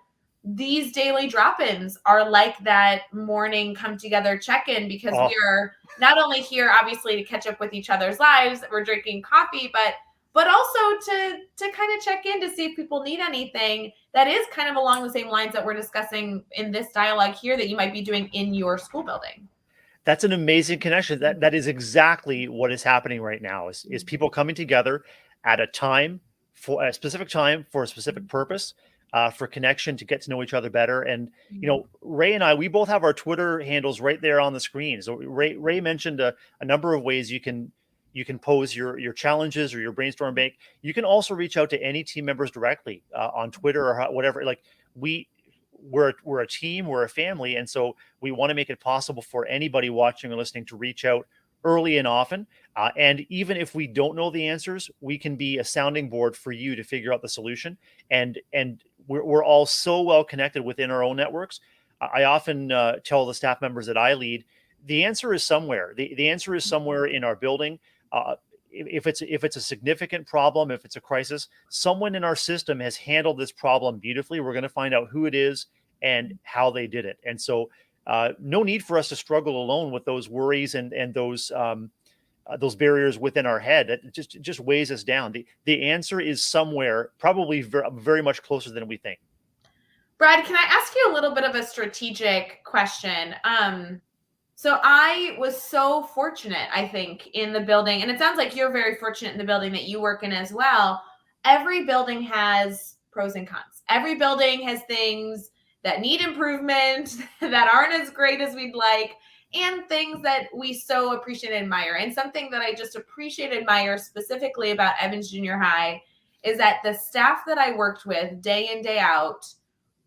Speaker 1: these daily drop-ins are like that morning come together check-in, because we are not only here obviously to catch up with each other's lives, we're drinking coffee, but also to kind of check in to see if people need anything that is kind of along the same lines that we're discussing in this dialogue here that you might be doing in your school building.
Speaker 2: That's an amazing connection. That is exactly what is happening right now is people coming together at a time for a specific time for a specific purpose, for connection, to get to know each other better. And, Rae and I, we both have our Twitter handles right there on the screen. So Rae mentioned a number of ways you can pose your challenges or your brainstorm bank. You can also reach out to any team members directly on Twitter or whatever. Like we're a team, we're a family. And so we want to make it possible for anybody watching or listening to reach out early and often. And even if we don't know the answers, we can be a sounding board for you to figure out the solution. And we're all so well connected within our own networks. I often tell the staff members that I lead, the answer is somewhere. The answer is somewhere in our building. If it's a significant problem, if it's a crisis, someone in our system has handled this problem beautifully. We're going to find out who it is and how they did it. And so no need for us to struggle alone with those worries and those those barriers within our head that just weighs us down. The answer is somewhere, probably very much closer than we think.
Speaker 1: Brad, can I ask you a little bit of a strategic question? So I was so fortunate, I think, in the building, and it sounds like you're very fortunate in the building that you work in as well. Every building has pros and cons. Every building has things that need improvement, that aren't as great as we'd like, and things that we so appreciate and admire. And something that I just appreciate and admire specifically about Evans Junior High is that the staff that I worked with day in, day out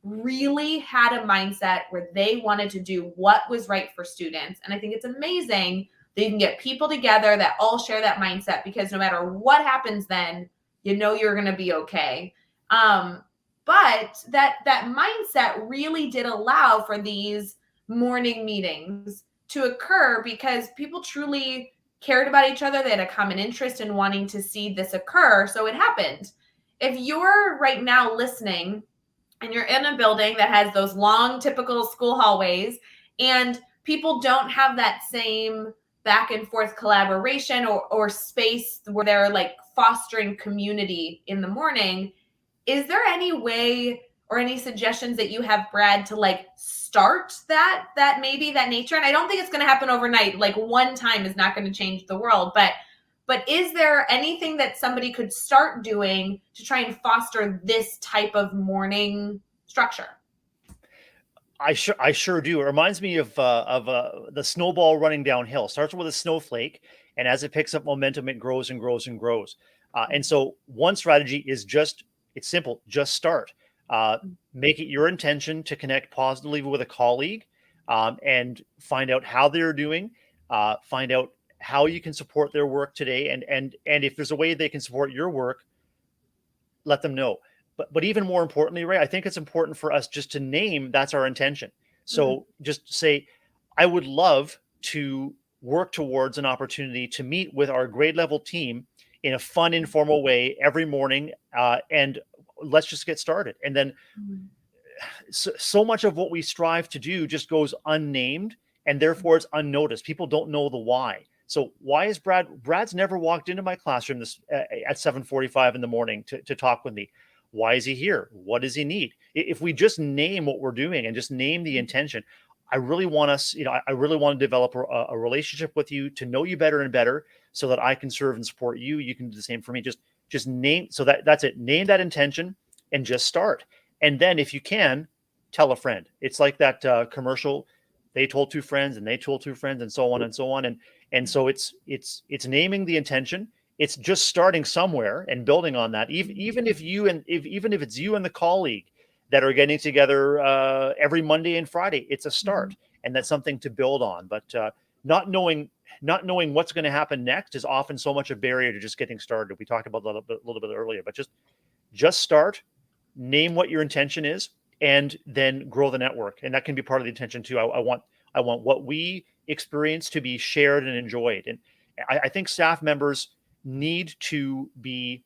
Speaker 1: really had a mindset where they wanted to do what was right for students. And I think it's amazing that you can get people together that all share that mindset, because no matter what happens then, you know you're going to be okay. But that mindset really did allow for these morning meetings to occur because people truly cared about each other. They had a common interest in wanting to see this occur. So it happened. If you're right now listening and you're in a building that has those long, typical school hallways, and people don't have that same back and forth collaboration or space where they're like fostering community in the morning, is there any way or any suggestions that you have, Brad, to like start that maybe that nature? And I don't think it's going to happen overnight. Like one time is not going to change the world, but is there anything that somebody could start doing to try and foster this type of morning structure?
Speaker 2: I sure do. It reminds me of the snowball running downhill. Starts with a snowflake, and as it picks up momentum, it grows and grows and grows. And so one strategy is it's simple. Just start. Make it your intention to connect positively with a colleague, and find out how they're doing. Find out how you can support their work today, and if there's a way they can support your work, let them know. But even more importantly, Rae, I think it's important for us just to name that's our intention. So just say, I would love to work towards an opportunity to meet with our grade level team in a fun, informal way every morning, and let's just get started. And then so much of what we strive to do just goes unnamed, and therefore it's unnoticed. People don't know the why. So why is Brad's never walked into my classroom at 7:45 in the morning to talk with me? Why is he here? What does he need? If we just name what we're doing and just name the intention, I really want us, I really want to develop a relationship with you, to know you better and better, so that I can serve and support you. You can do the same for me. Just name. So that's it. Name that intention and just start. And then if you can, tell a friend. It's like that commercial. They told two friends and they told two friends, and so on and so on. And so it's naming the intention. It's just starting somewhere and building on that. Even if it's you and the colleague that are getting together every Monday and Friday, it's a start, and that's something to build on. But not knowing what's going to happen next is often so much a barrier to just getting started. We talked about that a little bit earlier, but just start, name what your intention is, and then grow the network. And that can be part of the intention too. I want what we experience to be shared and enjoyed. And I think staff members need to be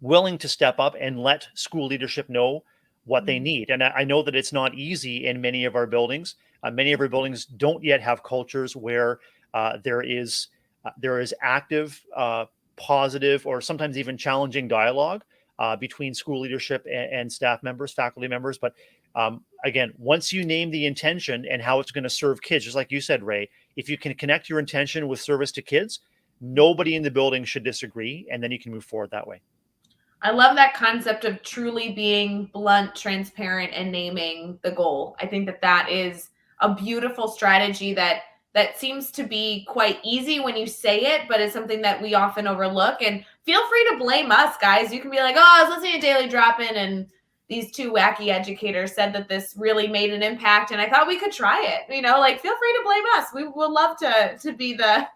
Speaker 2: willing to step up and let school leadership know what they need. And I know that it's not easy in many of our buildings. Many of our buildings don't yet have cultures where there is active, positive, or sometimes even challenging dialogue between school leadership and staff members, faculty members. But again, once you name the intention and how it's going to serve kids, just like you said, Rae, if you can connect your intention with service to kids, nobody in the building should disagree, and then you can move forward that way.
Speaker 1: I love that concept of truly being blunt, transparent, and naming the goal. I think that is a beautiful strategy that seems to be quite easy when you say it, but it's something that we often overlook. And feel free to blame us, guys. You can be like, oh, I was listening to Daily Drop-In, and these two wacky educators said that this really made an impact, and I thought we could try it. Feel free to blame us. We would love to be the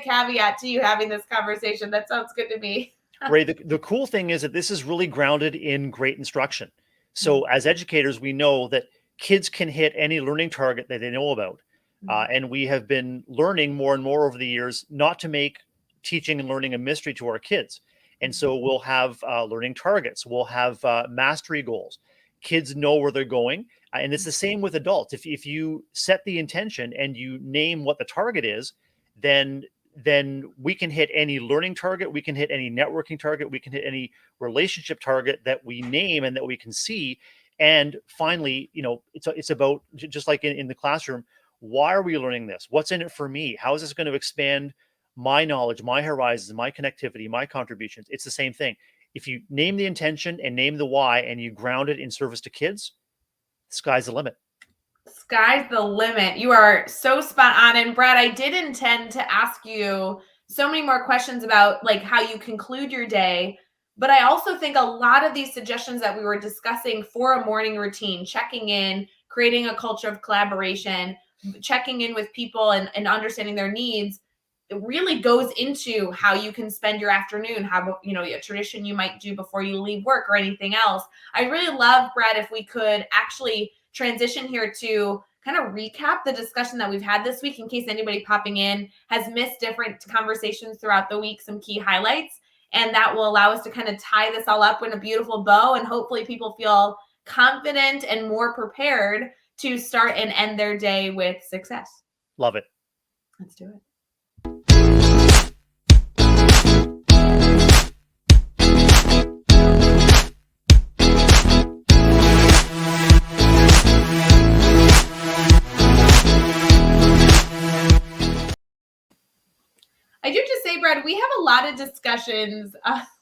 Speaker 1: caveat to you having this conversation. That sounds good to me.
Speaker 2: Rae, the cool thing is that this is really grounded in great instruction. So as educators, we know that kids can hit any learning target that they know about. And we have been learning more and more over the years not to make teaching and learning a mystery to our kids. And so we'll have learning targets. We'll have mastery goals. Kids know where they're going. And it's the same with adults. If you set the intention and you name what the target is, then then we can hit any learning target, we can hit any networking target, we can hit any relationship target that we name and that we can see. And finally, it's about, just like in the classroom, why are we learning this? What's in it for me? How is this going to expand my knowledge, my horizons, my connectivity, my contributions? It's the same thing. If you name the intention and name the why, and you ground it in service to kids, sky's the limit.
Speaker 1: Sky's the limit. You are so spot on. And Brad, I did intend to ask you so many more questions about like how you conclude your day. But I also think a lot of these suggestions that we were discussing for a morning routine, checking in, creating a culture of collaboration, checking in with people and understanding their needs, it really goes into how you can spend your afternoon, how, a tradition you might do before you leave work or anything else. I really love, Brad, if we could actually transition here to kind of recap the discussion that we've had this week in case anybody popping in has missed different conversations throughout the week, some key highlights. And that will allow us to kind of tie this all up in a beautiful bow. And hopefully people feel confident and more prepared to start and end their day with success.
Speaker 2: Love it.
Speaker 1: Let's do it. I do just say, Brad, we have a lot of discussions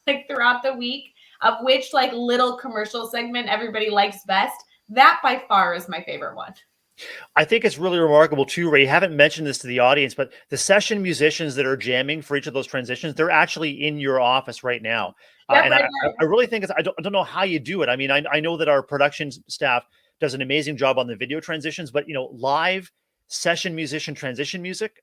Speaker 1: like throughout the week of which like little commercial segment everybody likes best. That by far is my favorite one.
Speaker 2: I think it's really remarkable too, Ray. You haven't mentioned this to the audience, but the session musicians that are jamming for each of those transitions, they're actually in your office right now.
Speaker 1: Yep,
Speaker 2: and
Speaker 1: right
Speaker 2: I really think I don't know how you do it. I mean, I know that our production staff does an amazing job on the video transitions, but live session musician transition music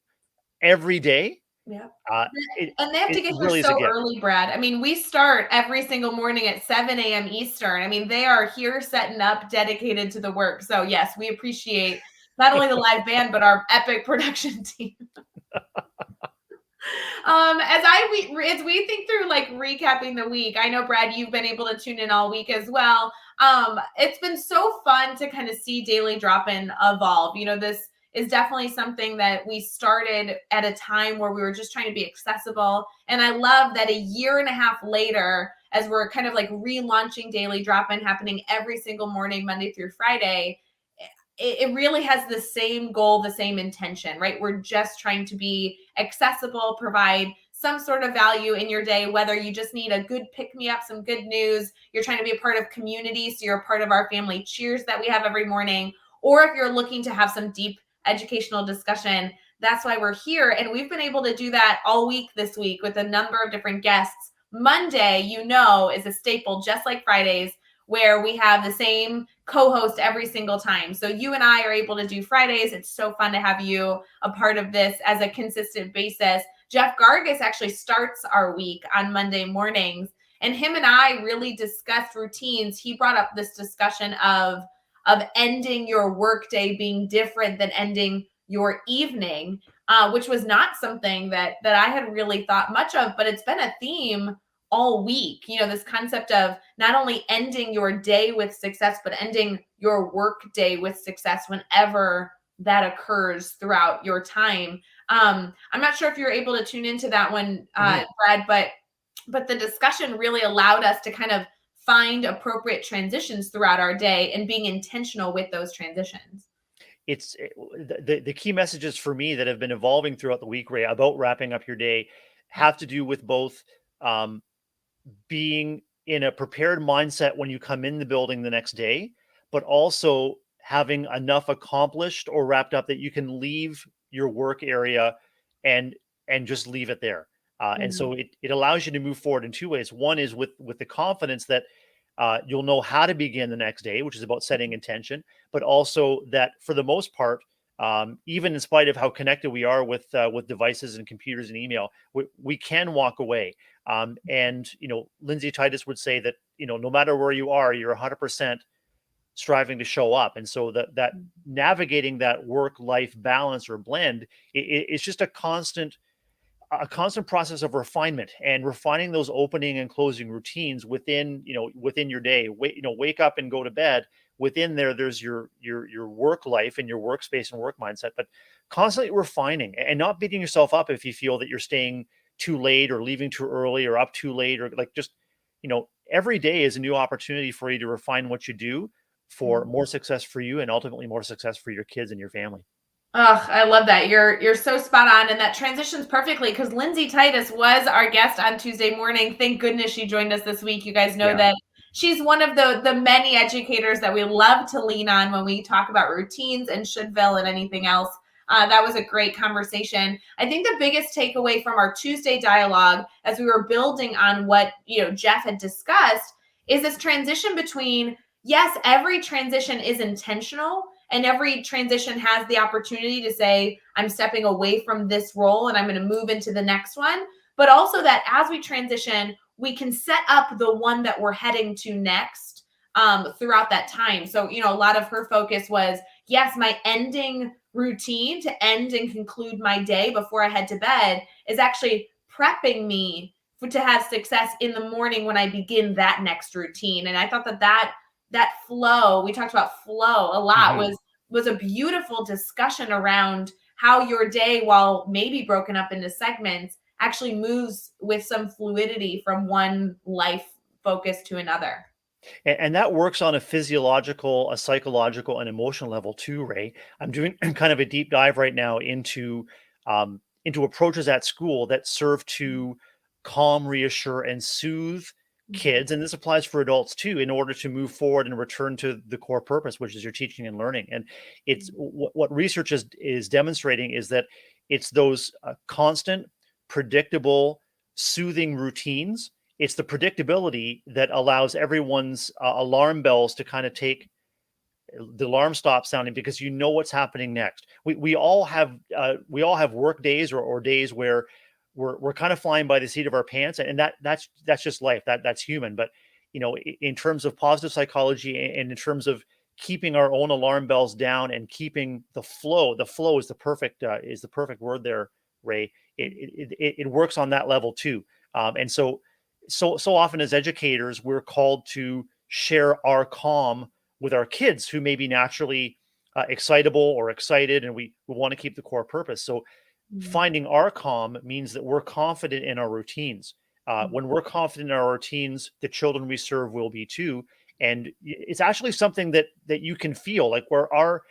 Speaker 2: every day.
Speaker 1: Yeah.
Speaker 2: And
Speaker 1: they have to get here
Speaker 2: really
Speaker 1: so early, Brad. I mean, we start every single morning at 7 a.m. Eastern. I mean, they are here setting up, dedicated to the work. So yes, we appreciate not only the live band, but our epic production team. As we think through like recapping the week, I know, Brad, you've been able to tune in all week as well. It's been so fun to kind of see Daily Drop-In evolve. This is definitely something that we started at a time where we were just trying to be accessible. And I love that a year and a half later, as we're kind of like relaunching Daily Drop-In, happening every single morning, Monday through Friday, it really has the same goal, the same intention, right? We're just trying to be accessible, provide some sort of value in your day, whether you just need a good pick-me-up, some good news, you're trying to be a part of community, so you're a part of our family cheers that we have every morning, or if you're looking to have some deep educational discussion, that's why we're here. And we've been able to do that all week this week with a number of different guests. Monday, is a staple, just like Fridays, where we have the same co-host every single time. So you and I are able to do Fridays. It's so fun to have you a part of this as a consistent basis. Jeff Gargis actually starts our week on Monday mornings, and him and I really discussed routines. He brought up this discussion of ending your workday being different than ending your evening, which was not something that I had really thought much of, but it's been a theme all week. This concept of not only ending your day with success, but ending your work day with success whenever that occurs throughout your time. I'm not sure if you're able to tune into that one, Brad, but the discussion really allowed us to kind of find appropriate transitions throughout our day and being intentional with those transitions.
Speaker 2: It's the key messages for me that have been evolving throughout the week, Ray, about wrapping up your day have to do with both being in a prepared mindset when you come in the building the next day, but also having enough accomplished or wrapped up that you can leave your work area and just leave it there. And so it allows you to move forward in two ways. One is with the confidence that you'll know how to begin the next day, which is about setting intention, but also that for the most part, even in spite of how connected we are with devices and computers and email, we can walk away. And Lindsay Titus would say that no matter where you are, you're 100% striving to show up. And so that navigating that work-life balance or blend, it's just a constant a constant process of refinement and refining those opening and closing routines within, within your day. Wake up and go to bed. Within there, there's your work life and your workspace and work mindset, but constantly refining and not beating yourself up if you feel that you're staying too late or leaving too early or up too late, or like just, every day is a new opportunity for you to refine what you do for more success for you and ultimately more success for your kids and your family.
Speaker 1: Oh, I love that. You're so spot on, and that transitions perfectly because Lindsay Titus was our guest on Tuesday morning. Thank goodness she joined us this week. You guys know that she's one of the many educators that we love to lean on when we talk about routines and shouldville and anything else. That was a great conversation. I think the biggest takeaway from our Tuesday dialogue, as we were building on what Jeff had discussed, is this transition between, yes, every transition is intentional. And every transition has the opportunity to say, I'm stepping away from this role and I'm going to move into the next one. But also that as we transition, we can set up the one that we're heading to next throughout that time. So, a lot of her focus was, yes, my ending routine to end and conclude my day before I head to bed is actually prepping me to have success in the morning when I begin that next routine. And I thought that flow, we talked about flow a lot, was a beautiful discussion around how your day, while maybe broken up into segments, actually moves with some fluidity from one life focus to another.
Speaker 2: And that works on a physiological, a psychological, and emotional level too, Rae. I'm doing kind of a deep dive right now into approaches at school that serve to calm, reassure, and soothe kids, and this applies for adults too, in order to move forward and return to the core purpose, which is your teaching and learning. And it's what research is demonstrating is that it's those constant, predictable, soothing routines. It's the predictability that allows everyone's alarm bells to kind of take the alarm stop sounding, because you know what's happening next. We all have work days or days where we're kind of flying by the seat of our pants, and that's just life. That's human. But in terms of positive psychology and in terms of keeping our own alarm bells down and keeping the flow is the perfect word there, Rae. It works on that level too. And so often as educators, we're called to share our calm with our kids who may be naturally excitable or excited, and we want to keep the core purpose. So finding our calm means that we're confident in our routines. When we're confident in our routines, the children we serve will be too. And it's actually something that you can feel, like where our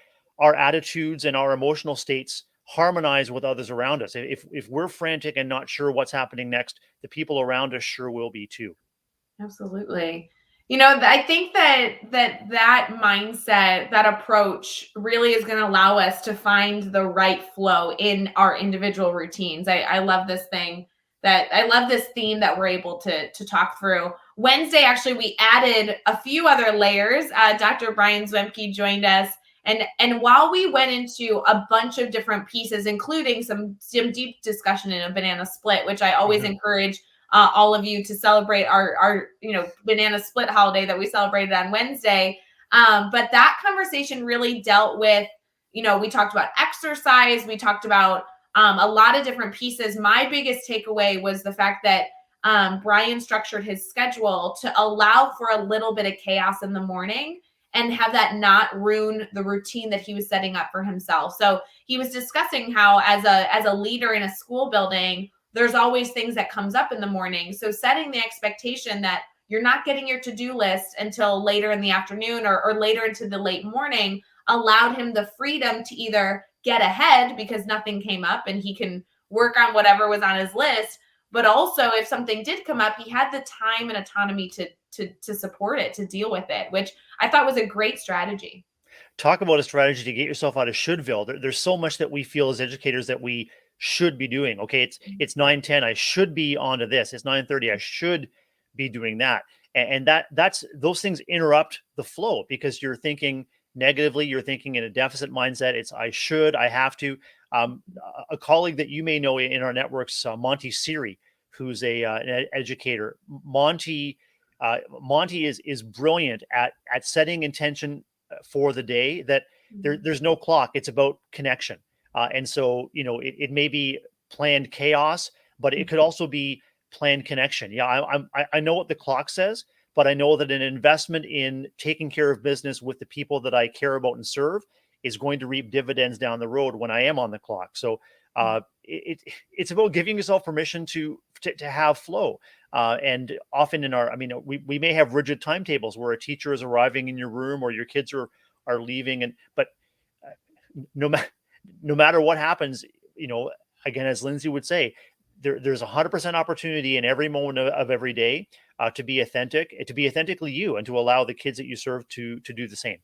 Speaker 2: attitudes and our emotional states harmonize with others around us. If we're frantic and not sure what's happening next, the people around us sure will be too.
Speaker 1: Absolutely. I think that mindset, that approach really is going to allow us to find the right flow in our individual routines. I love this theme that we're able to talk through. Wednesday, actually, we added a few other layers. Dr. Brian Zwemke joined us. And while we went into a bunch of different pieces, including some deep discussion in a banana split, which I always encourage all of you to celebrate our banana split holiday that we celebrated on Wednesday. But that conversation really dealt with, we talked about exercise. We talked about a lot of different pieces. My biggest takeaway was the fact that Brian structured his schedule to allow for a little bit of chaos in the morning and have that not ruin the routine that he was setting up for himself. So he was discussing how as a leader in a school building, there's always things that comes up in the morning. So setting the expectation that you're not getting your to-do list until later in the afternoon or later into the late morning allowed him the freedom to either get ahead because nothing came up and he can work on whatever was on his list. But also if something did come up, he had the time and autonomy to support it, to deal with it, which I thought was a great strategy.
Speaker 2: Talk about a strategy to get yourself out of shouldville. There's so much that we feel as educators that we should be doing. Okay, it's 9:10. I should be onto this. It's 9:30. I should be doing that. And that's those things interrupt the flow because you're thinking negatively. You're thinking in a deficit mindset. It's I should, I have to. A colleague that you may know in our networks, Monty Siri, who's an educator. Monty is brilliant at setting intention for the day, that there's no clock. It's about connection. And so, it may be planned chaos, but it could also be planned connection. Yeah, I know what the clock says, but I know that an investment in taking care of business with the people that I care about and serve is going to reap dividends down the road when I am on the clock. So it's about giving yourself permission to have flow. And often we may have rigid timetables where a teacher is arriving in your room or your kids are leaving, but no matter what happens, again, as Lindsay would say, there's 100% opportunity in every moment of every day to be authentically you, and to allow the kids that you serve to do the same.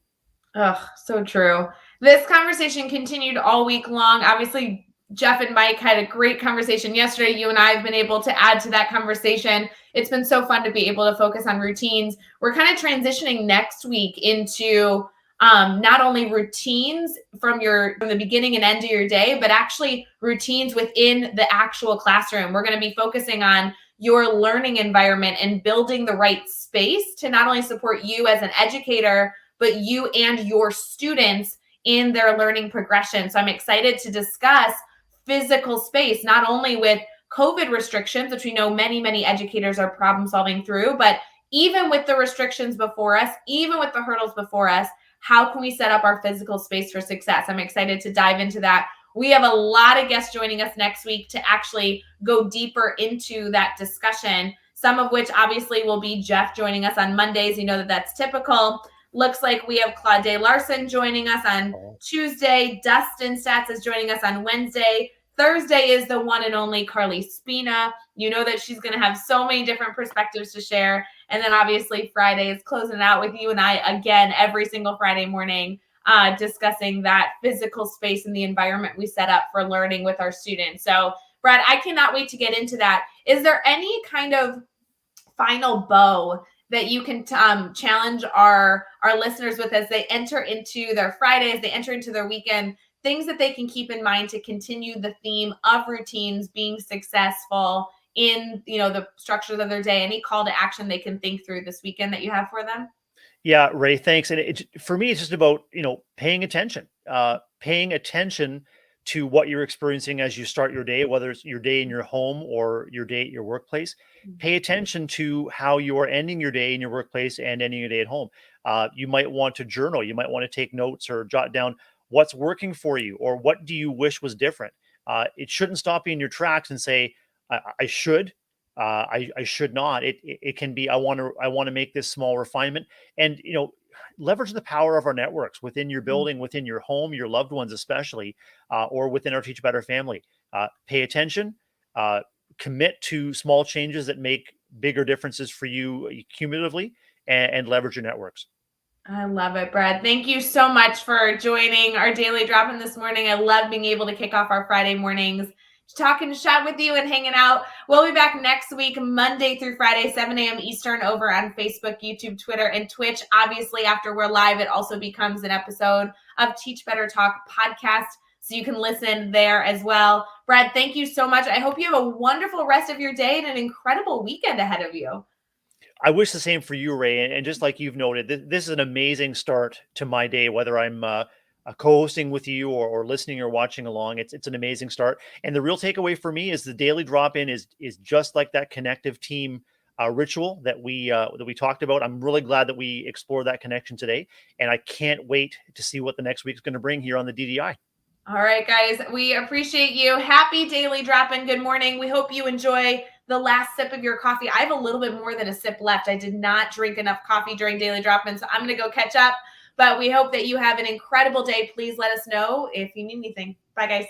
Speaker 1: Oh, so true. This conversation continued all week long. Obviously, Jeff and Mike had a great conversation yesterday. You and I have been able to add to that conversation. It's been so fun to be able to focus on routines. We're kind of transitioning next week into not only routines from the beginning and end of your day, but actually routines within the actual classroom. We're going to be focusing on your learning environment and building the right space to not only support you as an educator, but you and your students in their learning progression. So I'm excited to discuss physical space, not only with COVID restrictions, which we know many, many educators are problem solving through, but even with the restrictions before us, even with the hurdles before us, how can we set up our physical space for success? I'm excited to dive into that. We have a lot of guests joining us next week to actually go deeper into that discussion, some of which obviously will be Jeff joining us on Mondays. You know that's typical. Looks like we have Claude Larson joining us on Tuesday. Dustin Stats is joining us on Wednesday. Thursday is the one and only Carly Spina. You know that she's going to have so many different perspectives to share. And then obviously Friday is closing it out with you and I again every single Friday morning, discussing that physical space and the environment we set up for learning with our students. So Brad, I cannot wait to get into that. Is there any kind of final bow that you can challenge our listeners with as they enter into their Fridays, they enter into their weekend, things that they can keep in mind to continue the theme of routines being successful in the structures of their day? Any call to action they can think through this weekend that you have for them?
Speaker 2: Yeah, Ray, thanks. And for me, it's just about paying attention to what you're experiencing as you start your day, whether it's your day in your home or your day at your workplace. Pay attention to how you're ending your day in your workplace and ending your day at home. You might want to journal. You might want to take notes or jot down what's working for you, or what do you wish was different. It shouldn't stop you in your tracks and say, I should not. It can be, I want to make this small refinement, and leverage the power of our networks within your building, within your home, your loved ones especially, or within our Teach Better family. Pay attention, commit to small changes that make bigger differences for you cumulatively, and leverage your networks.
Speaker 1: I love it, Brad. Thank you so much for joining our daily drop-in this morning. I love being able to kick off our Friday mornings, talking chat with you and hanging out. We'll be back next week, Monday through Friday, 7 a.m. Eastern, over on Facebook, YouTube, Twitter, and Twitch. Obviously, after we're live, it also becomes an episode of Teach Better Talk podcast, so you can listen there as well. Brad, thank you so much. I hope you have a wonderful rest of your day and an incredible weekend ahead of you.
Speaker 2: I wish the same for you, Ray. And just like you've noted, this is an amazing start to my day, whether I'm co-hosting with you or listening or watching along. It's an amazing start. And the real takeaway for me is the daily drop-in is just like that connective team ritual that we talked about. I'm really glad that we explored that connection today. And I can't wait to see what the next week's going to bring here on the DDI.
Speaker 1: All right, guys, we appreciate you. Happy daily drop-in. Good morning. We hope you enjoy the last sip of your coffee. I have a little bit more than a sip left. I did not drink enough coffee during daily drop-in, so I'm going to go catch up. But we hope that you have an incredible day. Please let us know if you need anything. Bye, guys.